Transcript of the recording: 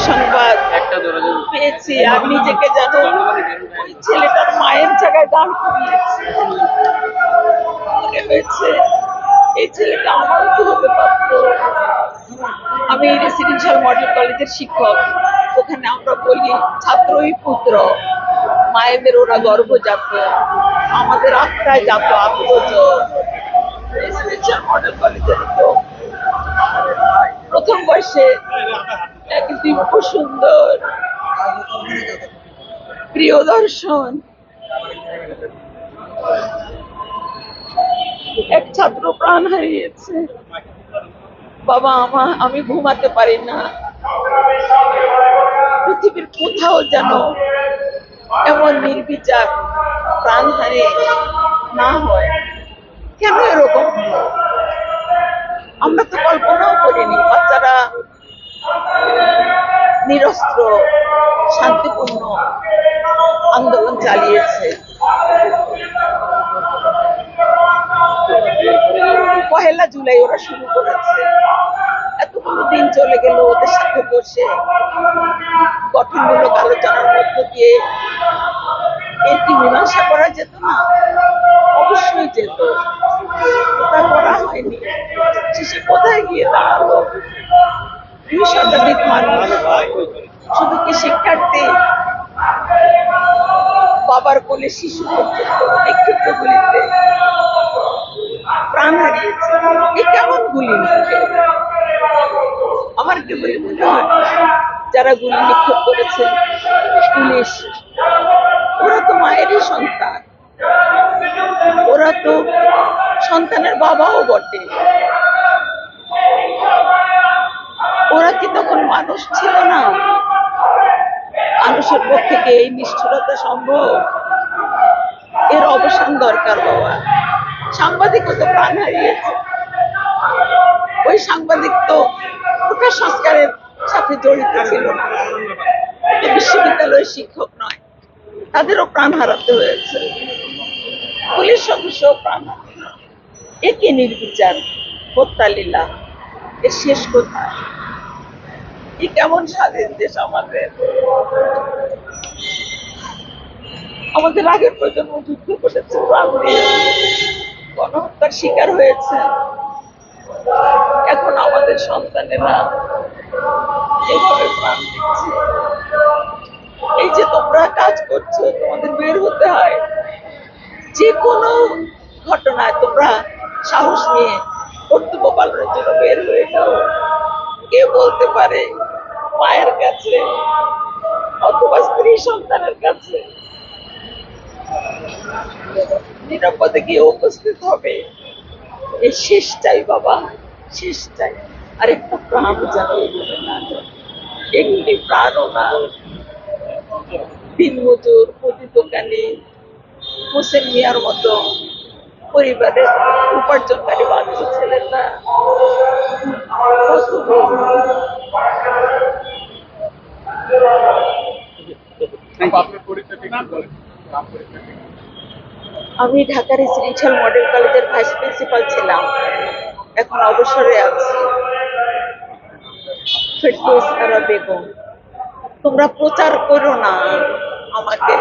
সংবাদ পেয়েছি আর নিজেকে যেন ওই ছেলেটার মায়ের জায়গায় দাঁড় করিয়েছি। মনে হয়েছে এই ছেলেটা আমারও তো হতে পারতো। আমি রেসিডেন্সিয়াল মডেল কলেজের শিক্ষক। ওখানে আমরা বলি ছাত্রই পুত্র, মায়েদের ওরা গর্ভজাত, আমাদের আত্মায় জাত আত্মজ। রেসিডেন্সিয়াল মডেল কলেজের তো প্রথম বয়সে এক দিব্য সুন্দর প্রিয় দর্শন এক ছাত্র প্রাণ হারিয়েছে। বাবা আমি ঘুমাতে পারি না। পৃথিবীর কোথাও যেন এমন নির্বিচার প্রাণহানি না হয়। কেন এরকম? আমরা তো কল্পনাও করিনি বাচ্চারা নিরস্ত্র শান্তিপূর্ণ আন্দোলন চালিয়েছে। পহেলা জুলাই ওরা শুরু করেছে। এতগুলো দিন চলে গেল, ওদের সাথে বসে গঠনমূলক আলোচনার মধ্য দিয়ে এর কি মীমাংসা করা যেত না? অবশ্যই যেত, তা করা হয়নি। শেষে কোথায় গিয়ে দাঁড়ালো? 2 শতাধিক মানুষ, শুধু কি শিক্ষার্থী, বাবার কোলে শিশু পর্যন্ত নিক্ষিপ্ত গুলিতে প্রাণ হারিয়েছে। এ কেমন গুলি নিক্ষেপ? আমার কেবলই মনে হয় যারা গুলি নিক্ষেপ করেছে পুলিশ, ওরা তো মায়েরই সন্তান, ওরা তো সন্তানের বাবাও বটে। ওরা কি তখন মানুষ ছিল না? মানুষের পক্ষে কি এই নিষ্ঠুরতা সম্ভব? এর অবসান দরকার বাবা। সাংবাদিকও তো প্রাণ হারিয়েছে। ওই সাংবাদিক তো কোটা সংস্কারের সাথে জড়িত ছিল না, বিশ্ববিদ্যালয়ের শিক্ষক নয়, তাদেরও প্রাণ হারাতে হয়েছে। পুলিশ সদস্য প্রাণ হারাতে। একে নির্বিচার হত্যা লীলা, এর শেষ কোথায়? কি কেমন স্বাধীন দেশ আমাদের? আমাদের আগের প্রজন্ম যুদ্ধ করেছে, প্রাণ দিয়ে গণহত্যার শিকার হয়েছে। এখন আমাদের সন্তানেরা এভাবে প্রাণ দিচ্ছে। এই যে তোমরা কাজ করছো, তোমাদের বের হতে হয়। যে কোনো ঘটনায় তোমরা সাহস নিয়ে কর্তব্য পালনের জন্য বের হয়ে যাও। কে বলতে পারে মায়ের কাছে অথবা স্ত্রী সন্তানের কাছে নিরাপদে গিয়ে উপস্থিত হবে? এই শেষ চাই বাবা, শেষ চাই। আরেকটা প্রাণ যেন না যায়, একটি প্রাণও না। দিনমজুর, মুদি দোকানি, হোসেন মিয়ার মতো পরিবারের উপার্জনকারী বাচ্চা ছেলেরা আমি ঢাকা রেসিডেন্সিয়াল মডেল কলেজের ভাইস প্রিন্সিপাল ছিলাম, এখন অবসরে আছি। ফেরদৌস আরা বেগম। তোমরা প্রচার করো না আমাকে।